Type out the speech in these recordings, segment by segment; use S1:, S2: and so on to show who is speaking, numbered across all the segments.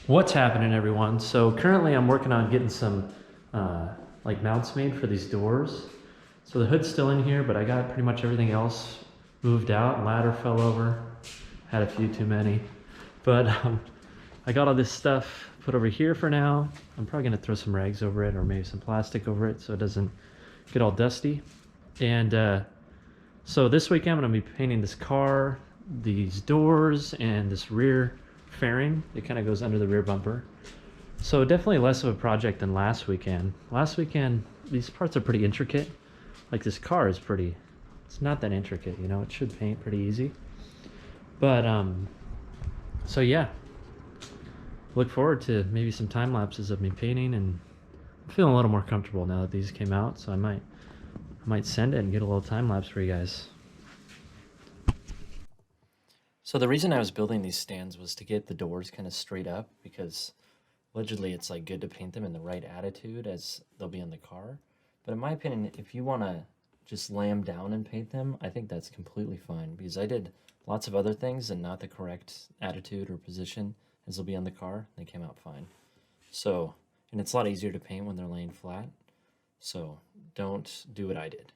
S1: What's happening, everyone? So currently I'm working on getting some like mounts made for these doors. So the hood's still in here, but I got pretty much everything else moved out. Ladder fell over, had a few too many. But I got all this stuff put over here for now. I'm probably gonna throw some rags over it or maybe some plastic over it so it doesn't get all dusty. And so this weekend I'm gonna be painting this car, these doors, and this rear fairing. It kind of goes under the rear bumper. So definitely less of a project than last weekend. Last weekend, these parts are pretty intricate. Like this car is pretty, it's not that intricate, you know, it should paint pretty easy. But, so yeah, look forward to maybe some time lapses of me painting, and I'm feeling a little more comfortable now that these came out. So I might send it and get a little time lapse for you guys. So the reason I was building these stands was to get the doors kind of straight up, because allegedly it's like good to paint them in the right attitude as they'll be in the car. But in my opinion, if you want to just lay them down and paint them, I think that's completely fine, because I did lots of other things and not the correct attitude or position as they'll be on the car. They came out fine. So, and it's a lot easier to paint when they're laying flat. So don't do what I did.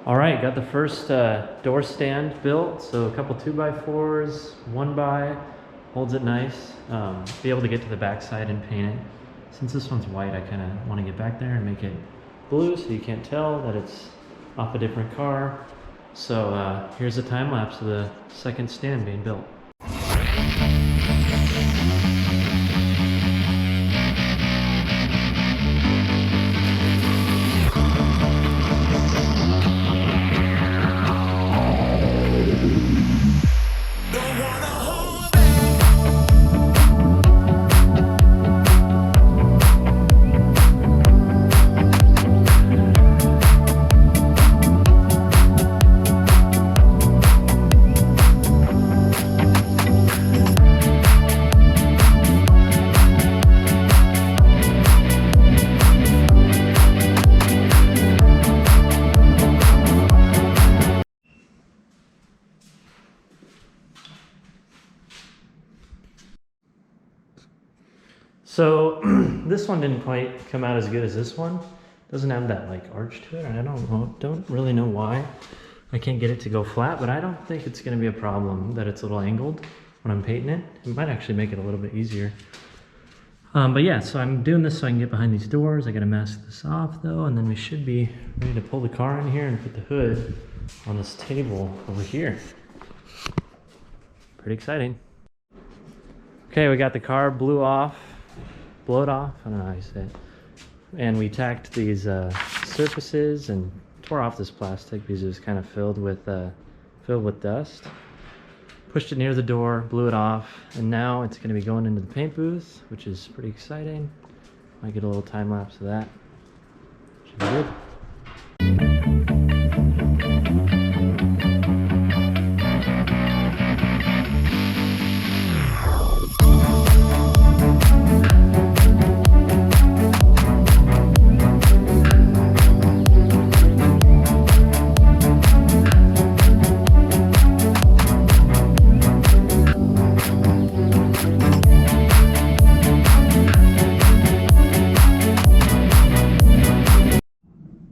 S1: All right, got the first door stand built. So a couple 2x4s, 1x, holds it nice. Be able to get to the backside and paint it. Since this one's white, I kind of want to get back there and make it blue so you can't tell that it's off a different car. So here's a time lapse of the second stand being built. So this one didn't quite come out as good as this one. Doesn't have that like arch to it. I don't really know why I can't get it to go flat, but I don't think it's going to be a problem that it's a little angled when I'm painting it. It might actually make it a little bit easier. But yeah, so I'm doing this so I can get behind these doors. I got to mask this off though, and then we should be ready to pull the car in here and put the hood on this table over here. Pretty exciting. Okay, we got the car blowed off. I don't know how you say it. And we tacked these surfaces and tore off this plastic because it was kind of filled with dust. Pushed it near the door, blew it off, and now it's going to be going into the paint booth, which is pretty exciting. Might get a little time lapse of that. Should be good.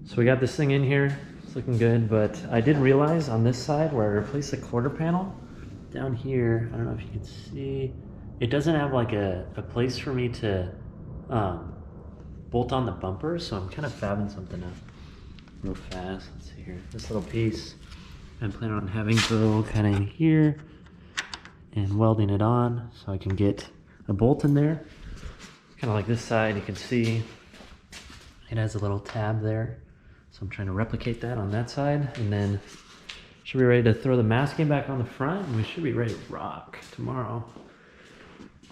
S1: So we got this thing in here, it's looking good, but I did realize on this side where I replaced the quarter panel, down here, I don't know if you can see, it doesn't have like a place for me to bolt on the bumper, so I'm kind of fabbing something up real fast. Let's see here, this little piece, I'm planning on having go kind of in here and welding it on so I can get a bolt in there. Kind of like this side, you can see it has a little tab there. So I'm trying to replicate that on that side, and then should be ready to throw the masking back on the front, and we should be ready to rock tomorrow.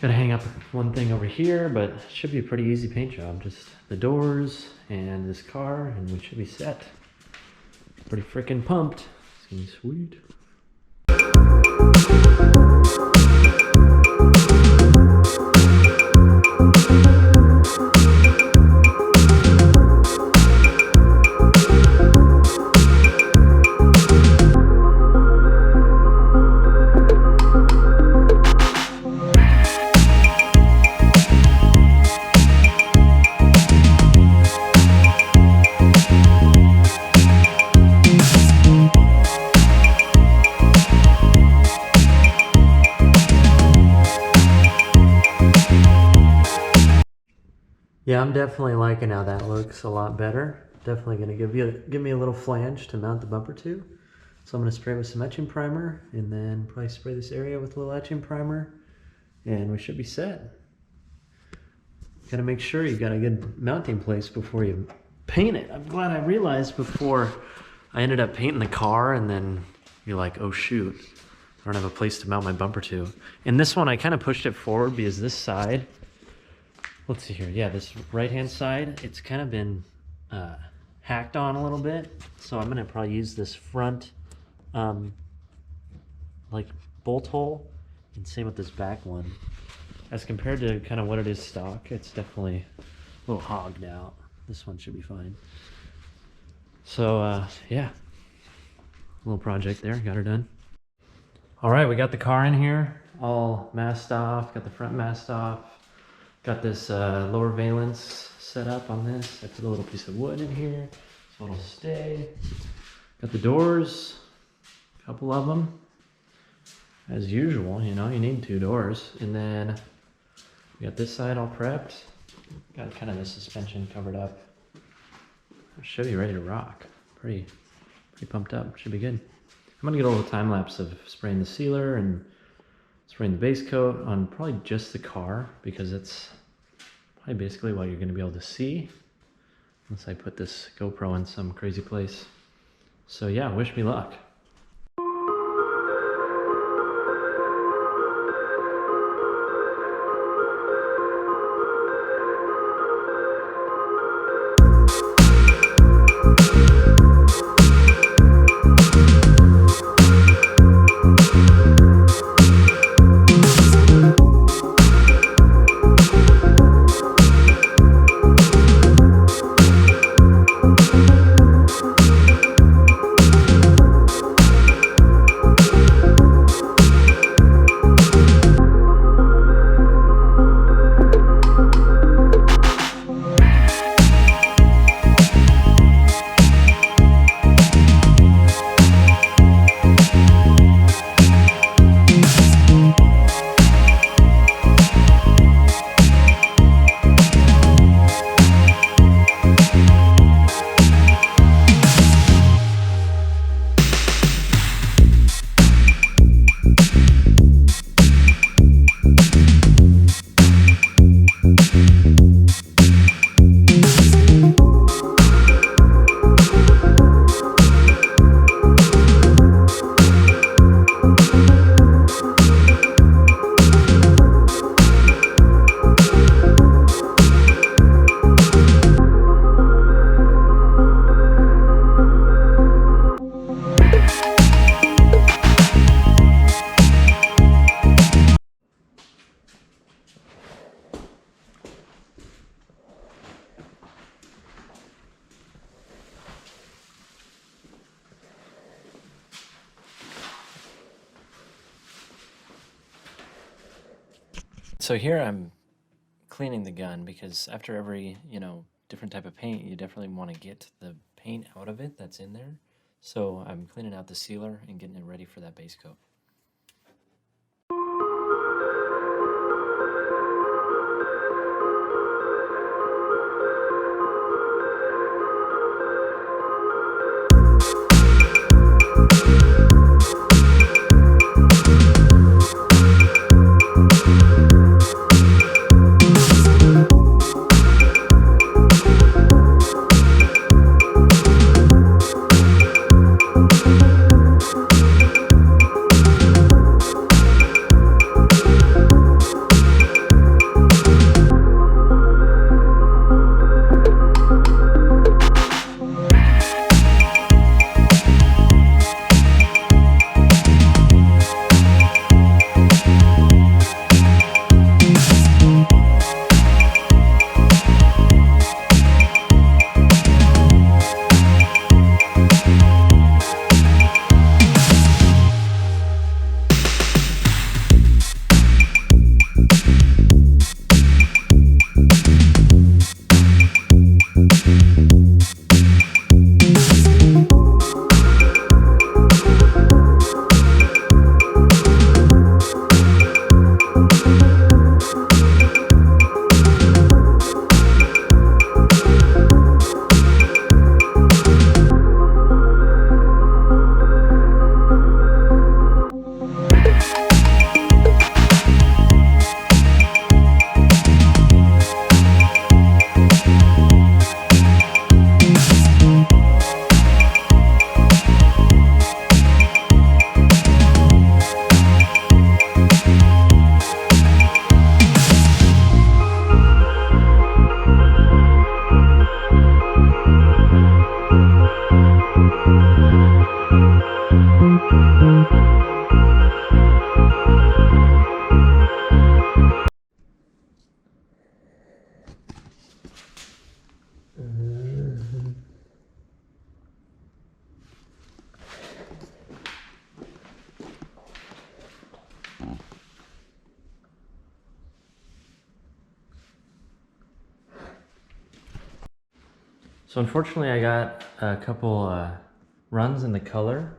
S1: Gotta hang up one thing over here, but it should be a pretty easy paint job. Just the doors and this car, and we should be set. Pretty freaking pumped. It's gonna be sweet. Yeah, I'm definitely liking how that looks a lot better. Definitely gonna give me a little flange to mount the bumper to. So I'm gonna spray with some etching primer and then probably spray this area with a little etching primer and we should be set. Gotta make sure you got a good mounting place before you paint it. I'm glad I realized before I ended up painting the car and then you're like, oh shoot, I don't have a place to mount my bumper to. And this one, I kind of pushed it forward because this side, let's see here. Yeah, this right-hand side, it's kind of been hacked on a little bit. So I'm gonna probably use this front like bolt hole, and same with this back one. As compared to kind of what it is stock, it's definitely a little hogged out. This one should be fine. So yeah, little project there, got her done. All right, we got the car in here, all masked off, got the front masked off, got this lower valence set up on this. I put a little piece of wood in here, so it'll stay. Got the doors, a couple of them. As usual, you know, you need 2 doors. And then we got this side all prepped. Got kind of the suspension covered up. Should be ready to rock. Pretty pumped up, should be good. I'm gonna get a little time lapse of spraying the sealer and spraying the base coat on probably just the car, because it's probably basically what you're gonna be able to see unless I put this GoPro in some crazy place. So yeah, wish me luck. So here I'm cleaning the gun because after every, different type of paint, you definitely want to get the paint out of it that's in there. So I'm cleaning out the sealer and getting it ready for that base coat. So unfortunately I got a couple runs in the color,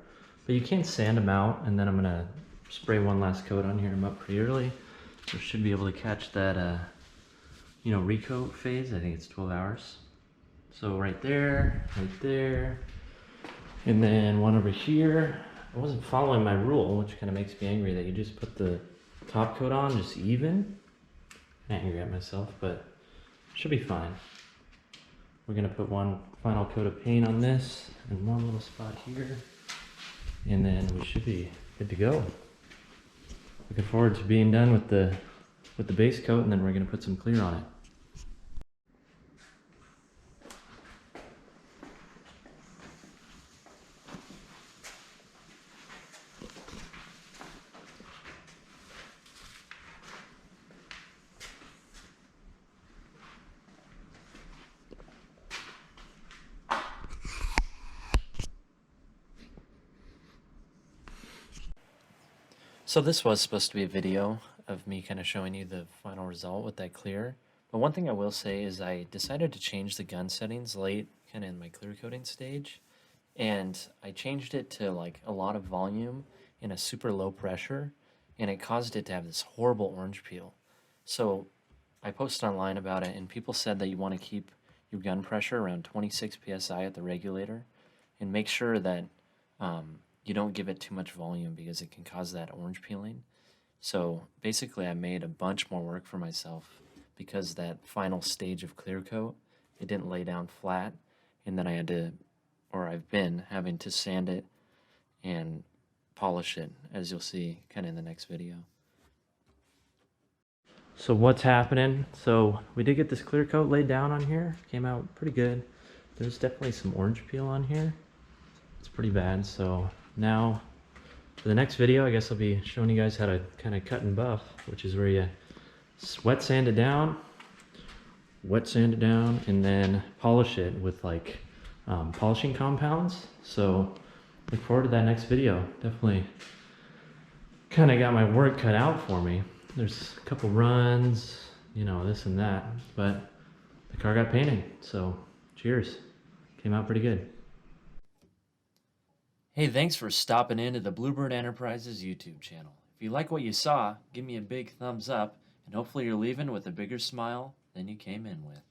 S1: but you can't sand them out, and then I'm gonna spray one last coat on here. I'm up pretty early, so should be able to catch that recoat phase. I think it's 12 hours. So right there, and then one over here. I wasn't following my rule, which kind of makes me angry that you just put the top coat on just even. Angry at myself, but should be fine. We're gonna put one final coat of paint on this and one little spot here, and then we should be good to go. Looking forward to being done with the base coat, and then we're gonna put some clear on it. So this was supposed to be a video of me kind of showing you the final result with that clear. But one thing I will say is I decided to change the gun settings late, kind of in my clear coating stage. And I changed it to like a lot of volume in a super low pressure, and it caused it to have this horrible orange peel. So I posted online about it, and people said that you want to keep your gun pressure around 26 psi at the regulator, and make sure that you don't give it too much volume because it can cause that orange peeling. So basically I made a bunch more work for myself because that final stage of clear coat, it didn't lay down flat, and then I've been having to sand it and polish it, as you'll see kind of in the next video. So what's happening? So we did get this clear coat laid down on here. Came out pretty good. There's definitely some orange peel on here. It's pretty bad. So now for the next video, I guess I'll be showing you guys how to kind of cut and buff, which is where you wet sand it down, and then polish it with like polishing compounds. So look forward to that next video. Definitely kind of got my work cut out for me. There's a couple runs, this and that, but the car got painted. So cheers. Came out pretty good. Hey, thanks for stopping into the Bluebird Enterprises YouTube channel. If you like what you saw, give me a big thumbs up, and hopefully you're leaving with a bigger smile than you came in with.